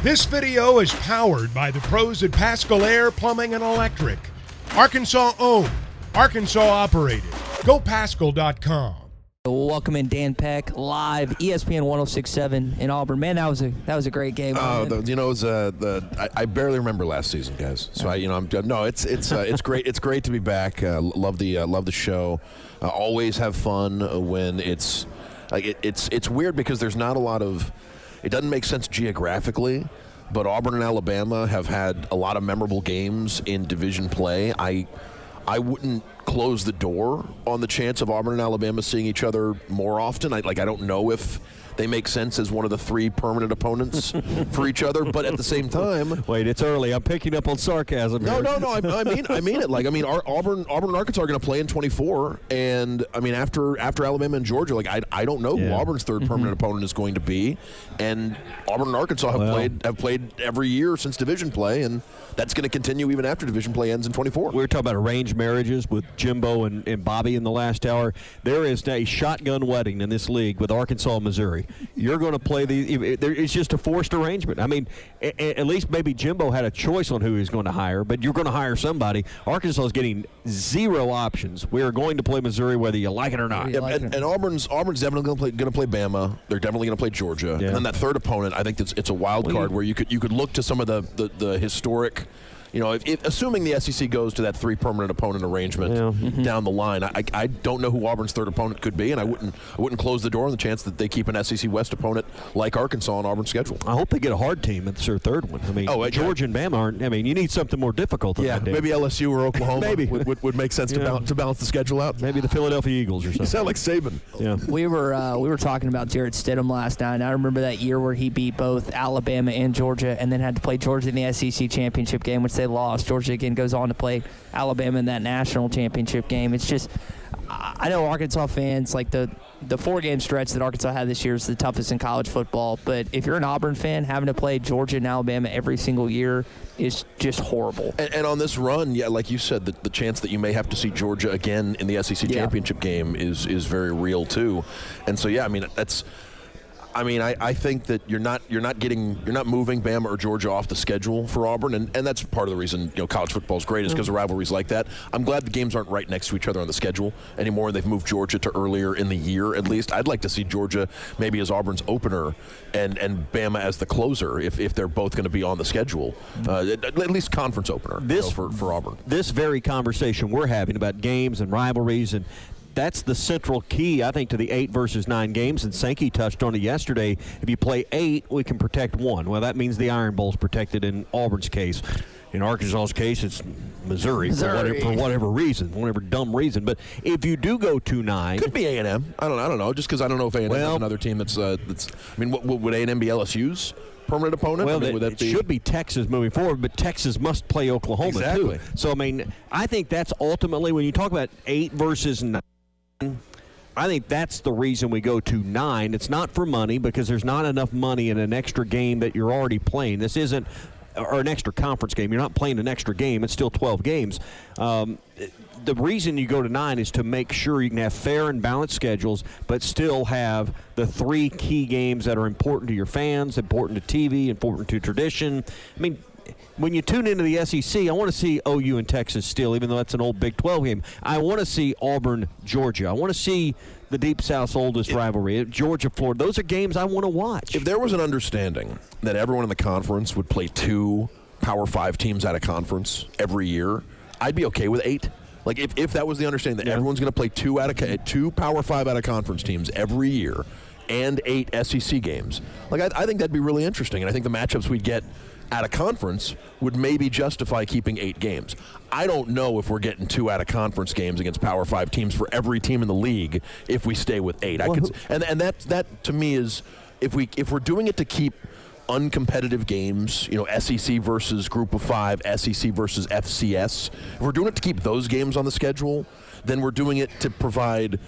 This video is powered by the pros at Pascal Air Plumbing and Electric. Arkansas owned, Arkansas operated. GoPascal.com. Welcome in Dan Peck live, ESPN 106.7 in Auburn. Man, that was a great game. I barely remember last season, guys. So it's great. It's great to be back. Love the show. Always have fun when it's like it's weird because there's not a lot of. It doesn't make sense geographically, but Auburn and Alabama have had a lot of memorable games in division play. I wouldn't close the door on the chance of Auburn and Alabama seeing each other more often. I don't know if they make sense as one of the three permanent opponents for each other, but at the same time, wait, it's early. I'm picking up on sarcasm. No. I mean it. Auburn and Arkansas are going to play in 24, and I mean after Alabama and Georgia, I don't know who Auburn's third permanent opponent is going to be, and Auburn and Arkansas have played every year since division play, and that's going to continue even after division play ends in 24. We were talking about arranged marriages with Jimbo and Bobby in the last hour. There is a shotgun wedding in this league with Arkansas and Missouri. You're going to play it's just a forced arrangement. I mean, at least maybe Jimbo had a choice on who he's going to hire, but you're going to hire somebody. Arkansas is getting zero options. We are going to play Missouri whether you like it or not. And Auburn's definitely going to play Bama. They're definitely going to play Georgia. Yeah. And then that third opponent, I think it's a wild card where you could look to some of the historic. You know, assuming the SEC goes to that three permanent opponent arrangement down the line, I don't know who Auburn's third opponent could be, and I wouldn't close the door on the chance that they keep an SEC West opponent like Arkansas on Auburn's schedule. I hope they get a hard team. It's their third one. I mean, Georgia and Bama aren't. I mean, you need something more difficult than that. Maybe LSU or Oklahoma maybe. would make sense to balance the schedule out. Maybe the Philadelphia Eagles or something. You sound like Saban. Yeah. We were talking about Jarrett Stidham last night, and I remember that year where he beat both Alabama and Georgia, and then had to play Georgia in the SEC championship game, which they lost. Georgia again goes on to play Alabama in that national championship game. It's just, I know Arkansas fans, like the 4-game stretch that Arkansas had this year is the toughest in college football, but if you're an Auburn fan, having to play Georgia and Alabama every single year is just horrible. And on this run, like you said, the chance that you may have to see Georgia again in the SEC championship game is very real too. And so I think that you're not moving Bama or Georgia off the schedule for Auburn, and that's part of the reason college football is great is because of rivalries like that. I'm glad the games aren't right next to each other on the schedule anymore. They've moved Georgia to earlier in the year at least. I'd like to see Georgia maybe as Auburn's opener and Bama as the closer if they're both going to be on the schedule, at least conference opener for Auburn. This very conversation we're having about games and rivalries, and that's the central key, I think, to the 8 versus 9 games, and Sankey touched on it yesterday. If you play 8, we can protect 1. Well, that means the Iron Bowl's protected in Auburn's case. In Arkansas's case, it's Missouri. For whatever reason, whatever dumb reason. But if you do go 2-9, could be A&M. I don't know. Just because I don't know if A&M is another team that's. I mean, would A&M be LSU's permanent opponent? Well, it should be Texas moving forward, but Texas must play Oklahoma too. So I mean, I think that's ultimately when you talk about 8 versus 9. I think that's the reason we go to 9. It's not for money because there's not enough money in an extra game that you're already playing. This isn't or an extra conference game. You're not playing an extra game. It's still 12 games. The reason you go to 9 is to make sure you can have fair and balanced schedules, but still have the 3 key games that are important to your fans, important to TV, important to tradition. I mean, when you tune into the SEC, I want to see OU and Texas still, even though that's an old Big 12 game. I want to see Auburn, Georgia. I want to see the Deep South's oldest rivalry, Georgia, Florida. Those are games I want to watch. If there was an understanding that everyone in the conference would play 2 Power 5 teams out of conference every year, I'd be okay with 8. Like if that was the understanding that everyone's going to play 2 Power 5 out of conference teams every year and 8 SEC games, like I think that'd be really interesting. And I think the matchups we'd get out of conference would maybe justify keeping 8 games. I don't know if we're getting 2 out of conference games against Power 5 teams for every team in the league if we stay with 8. And that to me is if we're doing it to keep uncompetitive games, SEC versus Group of 5, SEC versus FCS. If we're doing it to keep those games on the schedule, then we're doing it to provide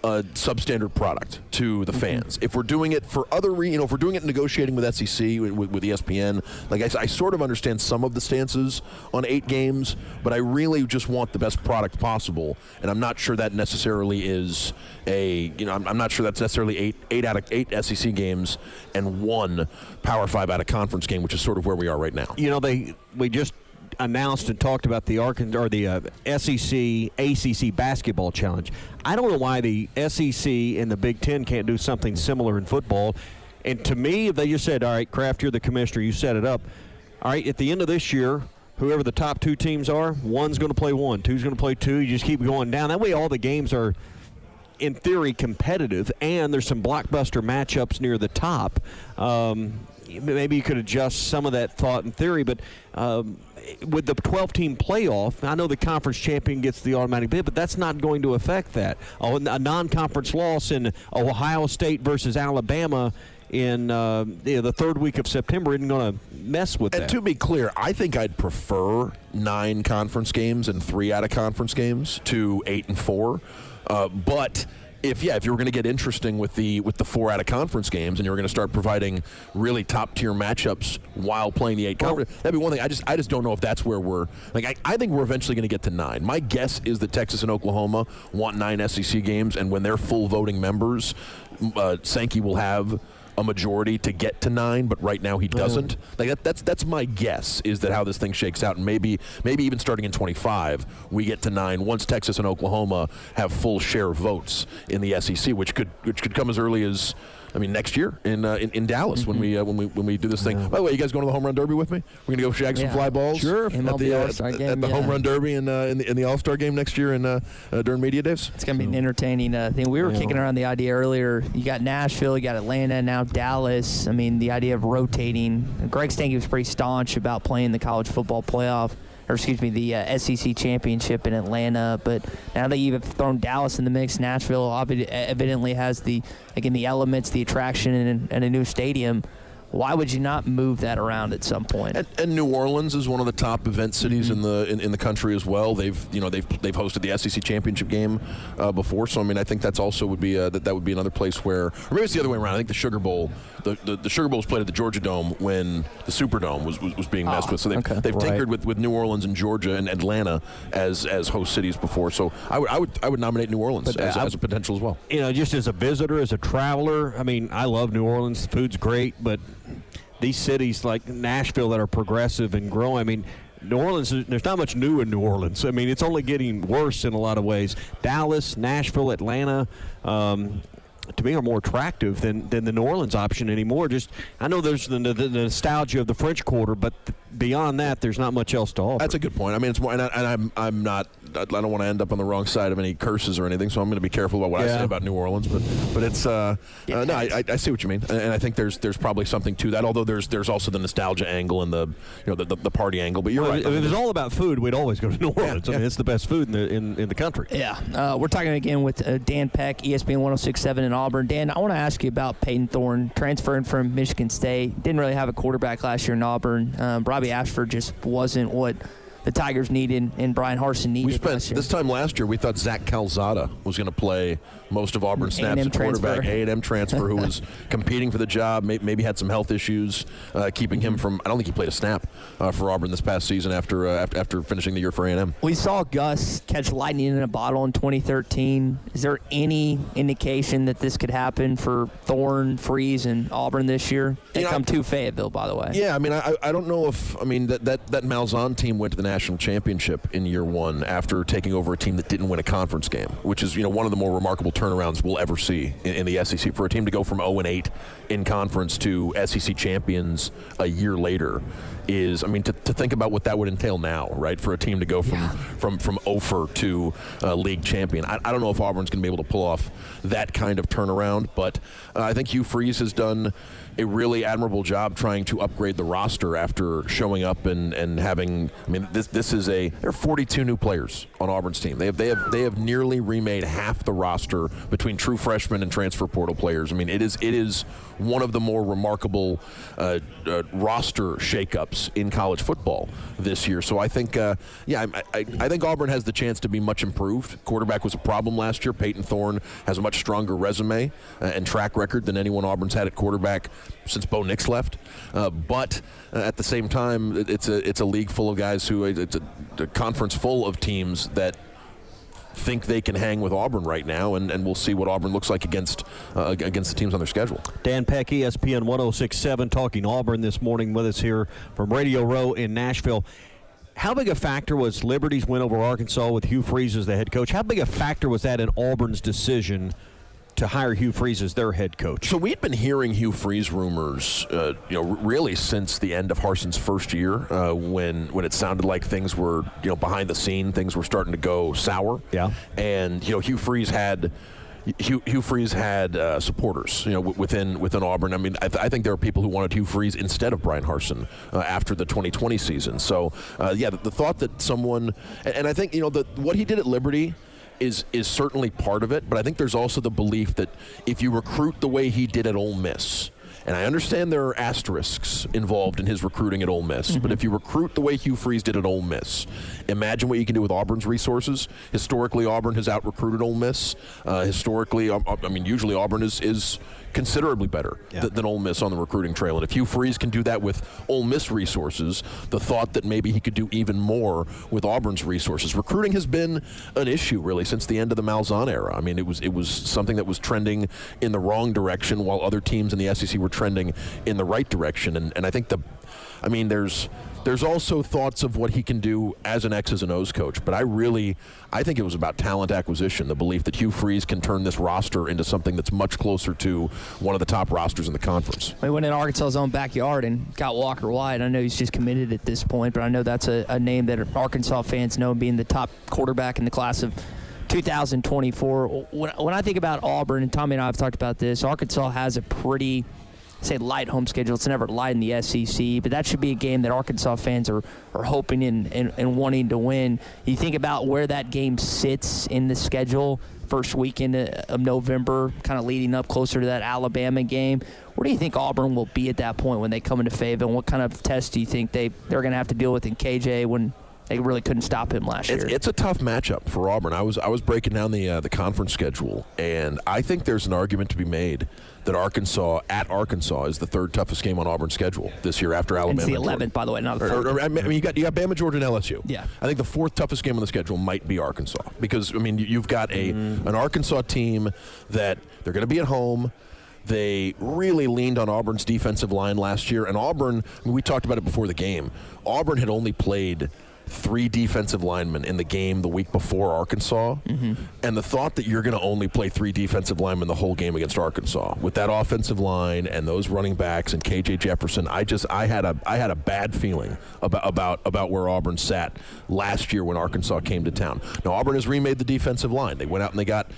a substandard product to the fans. If we're doing it for other, if we're doing it negotiating with SEC, with ESPN, like I sort of understand some of the stances on 8 games, but I really just want the best product possible, and I'm not sure that necessarily is I'm not sure that's necessarily 8 out of 8 SEC games and 1 Power 5 out of conference game, which is sort of where we are right now. We just announced and talked about the SEC ACC basketball challenge. I don't know why the SEC and the Big Ten can't do something similar in football. And to me, if they just said, all right, Kraft, you're the commissioner, you set it up. All right, at the end of this year, whoever the top 2 teams are, one's going to play 1, two's going to play 2. You just keep going down. That way all the games are, in theory, competitive, and there's some blockbuster matchups near the top. Maybe you could adjust some of that thought in theory, but with the 12-team playoff, I know the conference champion gets the automatic bid, but that's not going to affect that. A non-conference loss in Ohio State versus Alabama in the third week of September isn't going to mess with that. And to be clear, I think I'd prefer 9 conference games and 3 out of conference games to 8 and 4. But if you were going to get interesting with the 4 out of conference games and you were going to start providing really top tier matchups while playing the 8 conference, that'd be one thing. I just don't know if that's where we're like. I think we're eventually going to get to 9. My guess is that Texas and Oklahoma want 9 SEC games, and when they're full voting members, Sankey will have a majority to get to 9, but right now he doesn't. Like that's my guess, is that how this thing shakes out, and maybe even starting in 25 we get to 9 once Texas and Oklahoma have full share of votes in the SEC, which could come as early as next year in Dallas when we do this thing. By the way, you guys going to the home run derby with me? We're going to go shag some fly balls. Sure. At the home run derby in the All-Star game next year during media days. It's going to be an entertaining thing. We were kicking around the idea earlier. You got Nashville, you got Atlanta, now Dallas. The idea of rotating. Greg Stanky was pretty staunch about playing the college football playoff. The SEC championship in Atlanta. But now that you've thrown Dallas in the mix, Nashville evidently has the elements, the attraction, and a new stadium. Why would you not move that around at some point? And New Orleans is one of the top event cities in the country as well. They've hosted the SEC championship game before, so I think that's also would be that would be another place where, or maybe it's the other way around. I think the Sugar Bowl, the Sugar Bowl was played at the Georgia Dome when the Superdome was being messed with. So they've tinkered with New Orleans and Georgia and Atlanta as host cities before. So I would nominate New Orleans as a potential as well. Just as a visitor, as a traveler, I love New Orleans. The food's great, but these cities like Nashville that are progressive and growing, New Orleans, there's not much new in New Orleans. It's only getting worse in a lot of ways. Dallas, Nashville, Atlanta, to me, are more attractive than the New Orleans option anymore. I know there's the nostalgia of the French Quarter, but beyond that, there's not much else to offer. That's a good point. It's more, and I'm not. I don't want to end up on the wrong side of any curses or anything, so I'm going to be careful about what I say about New Orleans. But it's no, I see what you mean, and I think there's probably something to that. Although there's also the nostalgia angle and the party angle. But you're right. If it's all about food, we'd always go to New Orleans. It's the best food in the country. Yeah, we're talking again with Dan Peck, ESPN 106.7 in Auburn. Dan, I want to ask you about Peyton Thorne transferring from Michigan State. Didn't really have a quarterback last year in Auburn. Robbie Ashford just wasn't what the Tigers needed and Brian Harsin needed. We spent this time last year. We thought Zach Calzada was going to play most of Auburn's snaps at quarterback. A&M transfer who was competing for the job. Maybe had some health issues keeping him from. I don't think he played a snap for Auburn this past season after finishing the year for A&M. We saw Gus catch lightning in a bottle in 2013. Is there any indication that this could happen for Thorne, Freeze, and Auburn this year? They come to Fayetteville, by the way. Yeah, I don't know if that Malzahn team went to the national championship in year 1 after taking over a team that didn't win a conference game, which is one of the more remarkable turnarounds we'll ever see in the SEC. For a team to go from 0-8 in conference to SEC champions a year later is, to think about what that would entail now, right? For a team to go from Ophir to league champion. I don't know if Auburn's going to be able to pull off that kind of turnaround, but I think Hugh Freeze has done a really admirable job trying to upgrade the roster after showing up and having. there are 42 new players on Auburn's team. They have nearly remade half the roster between true freshmen and transfer portal players. I mean, it is one of the more remarkable roster shakeups in college football this year. So I think, I think Auburn has the chance to be much improved. Quarterback was a problem last year. Peyton Thorne has a much stronger resume and track record than anyone Auburn's had at quarterback since Bo Nix left. But at the same time, it's a league full of guys who it's a conference full of teams that think they can hang with Auburn right now, and we'll see what Auburn looks like against the teams on their schedule. Dan Peck, ESPN 106.7, talking Auburn this morning with us here from Radio Row in Nashville. How big a factor was Liberty's win over Arkansas with Hugh Freeze as the head coach? How big a factor was that in Auburn's decision to hire Hugh Freeze as their head coach? So we'd been hearing Hugh Freeze rumors, really since the end of Harson's first year, when it sounded like things were, behind the scene, things were starting to go sour. Yeah. And Hugh Freeze had supporters, within Auburn. I mean, I think there are people who wanted Hugh Freeze instead of Brian Harsin after the 2020 season. So, the thought that someone, and I think what he did at Liberty is certainly part of it, but I think there's also the belief that if you recruit the way he did at Ole Miss, and I understand there are asterisks involved in his recruiting at Ole Miss, but if you recruit the way Hugh Freeze did at Ole Miss, imagine what you can do with Auburn's resources. Historically, Auburn has out-recruited Ole Miss. Usually Auburn is considerably better than Ole Miss on the recruiting trail. And if Hugh Freeze can do that with Ole Miss resources, the thought that maybe he could do even more with Auburn's resources. Recruiting has been an issue, really, since the end of the Malzahn era. I mean, it was something that was trending in the wrong direction while other teams in the SEC were trending in the right direction. And I think there's also thoughts of what he can do as an X's and O's coach, but I think it was about talent acquisition, the belief that Hugh Freeze can turn this roster into something that's much closer to one of the top rosters in the conference. We went in Arkansas's own backyard and got Walker White. I know he's just committed at this point, but I know that's a name that Arkansas fans know, being the top quarterback in the class of 2024. When I think about Auburn, and Tommy and I have talked about this, Arkansas has a pretty light home schedule. It's never light in the SEC, but that should be a game that Arkansas fans are hoping and wanting to win. You think about where that game sits in the schedule, first weekend of November, kind of leading up closer to that Alabama game. Where do you think Auburn will be at that point when they come into Fayetteville? And what kind of test do you think they're going to have to deal with in KJ when they really couldn't stop him last year? It's a tough matchup for Auburn. I was breaking down the conference schedule, and I think there's an argument to be made that Arkansas is the third toughest game on Auburn's schedule this year after Alabama. It's the 11th, by the way, not the third. You got Bama, Georgia, and LSU. Yeah. I think the fourth toughest game on the schedule might be Arkansas, because you've got an Arkansas team that they're going to be at home. They really leaned on Auburn's defensive line last year, and Auburn, we talked about it before the game, Auburn had only played 3 defensive linemen in the game the week before Arkansas, and the thought that you're going to only play 3 defensive linemen the whole game against Arkansas with that offensive line and those running backs and KJ Jefferson, I had a bad feeling about where Auburn sat last year when Arkansas came to town. Now Auburn has remade the defensive line. They went out and they got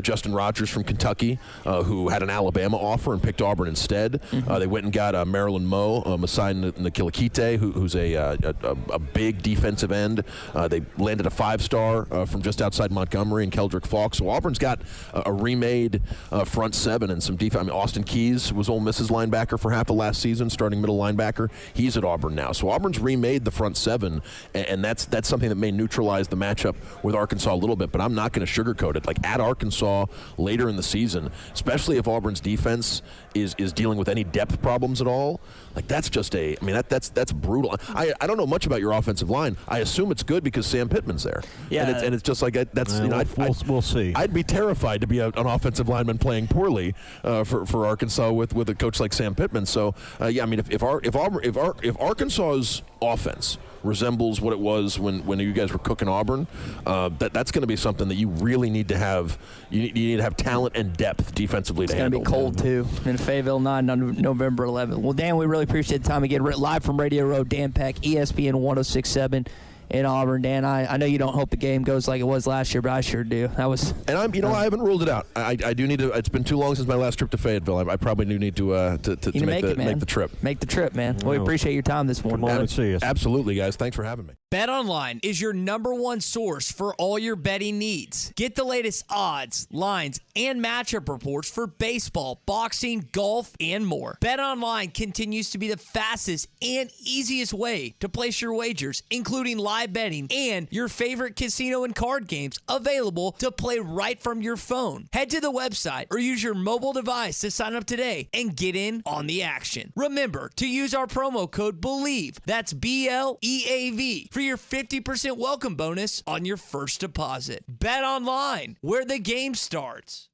Justin Rogers from Kentucky, who had an Alabama offer and picked Auburn instead. They went and got Maryland Moe, Masai Nkilikite, who's a big defensive end. They landed a 5-star from just outside Montgomery and Keldrick Falk. So Auburn's got a remade front 7 and some defense. Austin Keys was Ole Miss's linebacker for half of last season, starting middle linebacker. He's at Auburn now. So Auburn's remade the front 7, and that's something that may neutralize the matchup with Arkansas a little bit, but I'm not going to sugarcoat it. Like at Arkansas later in the season, especially if Auburn's defense is dealing with any depth problems at all, like that's just that's brutal. I don't know much about your offensive line. I assume it's good because Sam Pittman's there. Yeah, and it's just like that's we'll see. I'd be terrified to be an offensive lineman playing poorly for Arkansas with a coach like Sam Pittman. So if Arkansas's offense resembles what it was when you guys were cooking Auburn, that's going to be something that you really need to have. You need to have talent and depth defensively to handle. It's going to be cold, too, in Fayetteville 9 on November 11th. Well, Dan, we really appreciate the time again. Live from Radio Row, Dan Peck, ESPN 106.7 in Auburn. Dan, I know you don't hope the game goes like it was last year, but I sure do. I haven't ruled it out. I do need to. It's been too long since my last trip to Fayetteville. I probably do need to make the trip. Make the trip, man. Well, we appreciate your time this morning. Come on and see us. Absolutely, guys. Thanks for having me. BetOnline is your #1 source for all your betting needs. Get the latest odds, lines, and matchup reports for baseball, boxing, golf, and more. BetOnline continues to be the fastest and easiest way to place your wagers, including live betting and your favorite casino and card games available to play right from your phone. Head to the website or use your mobile device to sign up today and get in on the action. Remember to use our promo code BELIEVE, that's BLEAV, for your 50% welcome bonus on your first deposit. Bet online, where the game starts.